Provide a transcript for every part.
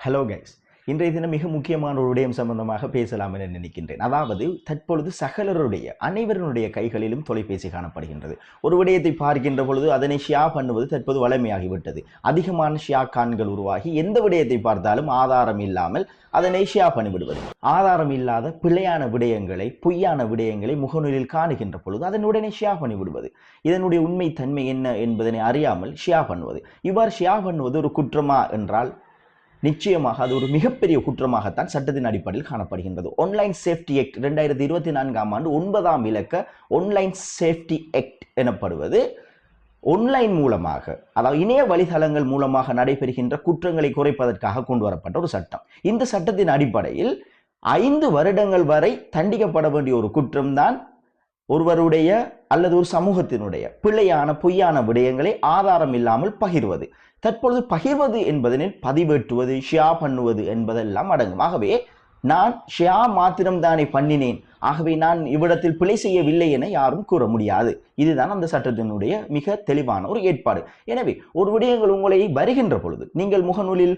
Hello guys, இன்றைய தினம் மிக முக்கியமான ஒரு விடயம் சம்பந்தமாக பேசலாம் என நினைக்கின்றேன். அதாவது தற்பொழுது அனைவருடைய கைகளிலும் தொலைபேசி காணப்படுகின்றது. ஒரு விடயத்தை பார்க்கின்ற பொழுது அதனை ஷேர் பண்ணுவது தற்போது வழமையாகிவிட்டது. அதிகமான ஷேர் கான்கள் உருவாகி எந்த விடயத்தை பார்த்தாலும் ஆதாரம் இல்லாமல் அதனை ஷேர் பண்ணிவிடுவது. ஆதாரம் இல்லாத பிழையான விடயங்களை, பொய்யான விடயங்களை முகநூலில் காணுகின்ற பொழுது அதனுடனே ஷேர் பண்ணிவிடுவது. இதனுடைய உண்மை தன்மை என்ன என்பதனை அறியாமல் ஷேர் பண்ணுவது. இவ்வாறு ஷேர் பண்ணுவது ஒரு குற்றமா என்றால் நிச்சயமாக அது ஒரு மிகப்பெரிய குற்றமாகத்தான் சட்டத்தின் அடிப்படையில் காணப்படுகின்றது. ஆன்லைன் சேஃப்டி ஆக்ட் 2024ஆம் ஆண்டு 9ஆம் இலக்க ஆன்லைன் சேஃப்டி ஆக்ட் எனப்படுவது ஆன்லைன் மூலமாக, அதாவது இணைய வழிதளங்கள் மூலமாக நடைபெறுகின்ற குற்றங்களை குறைப்பதற்காக கொண்டு வரப்பட்ட ஒரு சட்டம். இந்த சட்டத்தின் அடிப்படையில் 5 வருடங்கள் வரை தண்டிக்கப்பட வேண்டிய ஒரு குற்றம்தான் ஒருவருடைய அல்லது ஒரு சமூகத்தினுடைய பிழையான பொய்யான விடயங்களை ஆதாரம் இல்லாமல் பகிர்வது. தற்பொழுது பகிர்வது என்பதனில் பதிவேற்றுவது, ஷேர் பண்ணுவது என்பதெல்லாம் அடங்கும். ஆகவே நான் ஷேர் மாத்திரம் தானே பண்ணினேன், ஆகவே நான் இவ்விடத்தில் பிழை செய்யவில்லை என யாரும் கூற முடியாது. இதுதான் அந்த சட்டத்தினுடைய மிக தெளிவான ஒரு ஏற்பாடு. எனவே ஒரு விடயங்கள் உங்களை வருகின்ற பொழுது நீங்கள் முகநூலில்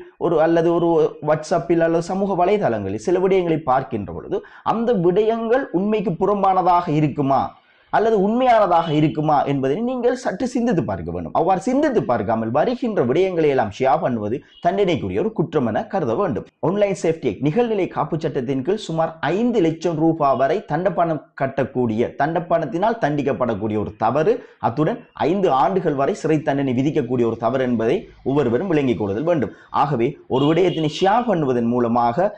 அல்லது ஒரு வாட்ஸ்அப்பில் அல்லது சமூக வலைதளங்களில் சில விடயங்களை பார்க்கின்ற பொழுது அந்த விடயங்கள் உண்மைக்கு புறம்பானதாக இருக்குமா அல்லது உண்மையானதாக இருக்குமா என்பதை நீங்கள் சற்று சிந்தித்து பார்க்க வேண்டும். அவ்வாறு சிந்தித்து பார்க்காமல் வருகின்ற விடயங்களை எல்லாம் ஷேர் பண்ணுவது தண்டனைக்குரிய ஒரு குற்றம் என கருத வேண்டும். ஆன்லைன் சேஃப்டி ஆக்ட் நிகழ்நிலை காப்பு சட்டத்தின் கீழ் சுமார் 5 லட்சம் ரூபாய் வரை தண்டப்பணம் கட்டக்கூடிய, தண்டப்பணத்தினால் தண்டிக்கப்படக்கூடிய ஒரு தவறு, அத்துடன் 5 ஆண்டுகள் வரை சிறை தண்டனை விதிக்கக்கூடிய ஒரு தவறு என்பதை ஒவ்வொருவரும் விளங்கிக் கொள்ளுதல் வேண்டும். ஆகவே ஒரு விடயத்தினை ஷேர் பண்ணுவதன் மூலமாக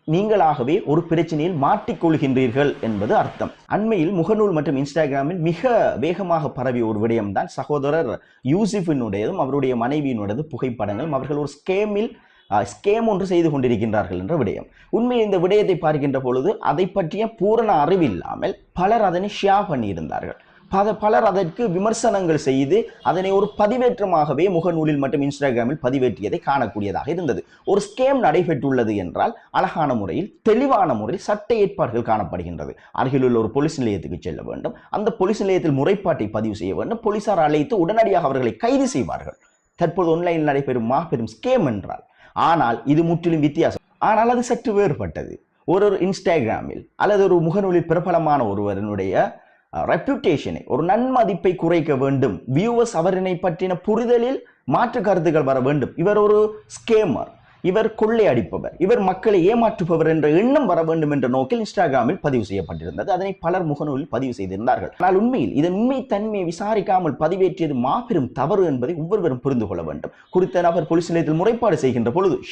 நீங்களாகவே ஒரு பிரச்சனையில் மாட்டிக்கொள்கின்றீர்கள் என்பது அர்த்தம். அண்மையில் முகநூல் மற்றும் இன்ஸ்டாகிராமில் மிக வேகமாக பரவிய ஒரு விடயம்தான் சகோதரர் யூசிஃபினுடையதும் அவருடைய மனைவியினுடையது புகைப்படங்கள். அவர்கள் ஒரு ஸ்கேம் ஒன்று செய்து கொண்டிருக்கின்றார்கள் என்ற விடயம். உண்மையில் இந்த விடயத்தை பார்க்கின்ற பொழுது அதை பற்றிய பூரண அறிவில்லாமல் பலர் அதனை ஷேர் பண்ணியிருந்தார்கள். பலர் அதற்கு விமர்சனங்கள் செய்து அதனை ஒரு பதிவேற்றமாகவே முகநூலில் மற்றும் இன்ஸ்டாகிராமில் பதிவேற்றியதை காணக்கூடியதாக இருந்தது. ஒரு ஸ்கேம் நடைபெற்றுள்ளது என்றால் அழகான முறையில், தெளிவான முறையில் சட்ட ஏற்பாடுகள் காணப்படுகின்றது. அருகிலுள்ள ஒரு போலீஸ் நிலையத்துக்கு செல்ல வேண்டும், அந்த போலீஸ் நிலையத்தில் முறைப்பாட்டை பதிவு செய்ய வேண்டும், போலீசார் அழைத்து உடனடியாக அவர்களை கைது செய்வார்கள். தற்போது ஆன்லைனில் நடைபெறும் மாபெரும் ஸ்கேம் என்றால், ஆனால் இது முற்றிலும் வித்தியாசம். ஆனால் அது சற்று வேறுபட்டது. ஒரு இன்ஸ்டாகிராமில் அல்லது ஒரு முகநூலில் பிரபலமான ஒருவருடைய ரெப்யூட்டேஷனை, ஒரு நன்மதிப்பை குறைக்க வேண்டும், வியூவர்ஸ் அவரினை பற்றின புரிதலில் மாற்று கருத்துக்கள் வர வேண்டும், இவர் ஒரு ஸ்கேமர், இவர் கொள்ளை அடிப்பவர், இவர் மக்களை ஏமாற்றுபவர் என்ற எண்ணம் வர வேண்டும் என்ற நோக்கில் இன்ஸ்டாகிராமில் பதிவு செய்யப்பட்டிருந்தது. அதனை பலர் முகநூலில் பதிவு செய்திருந்தார்கள். ஆனால் உண்மையில் இதன் உண்மை தன்மையை விசாரிக்காமல் பதிவேற்றியது மாபெரும் தவறு என்பதை ஒவ்வொருவரும் புரிந்து கொள்ள வேண்டும். குறித்த நபர் போலீஸ் நிலையத்தில் முறைப்பாடு செய்கின்ற பொழுது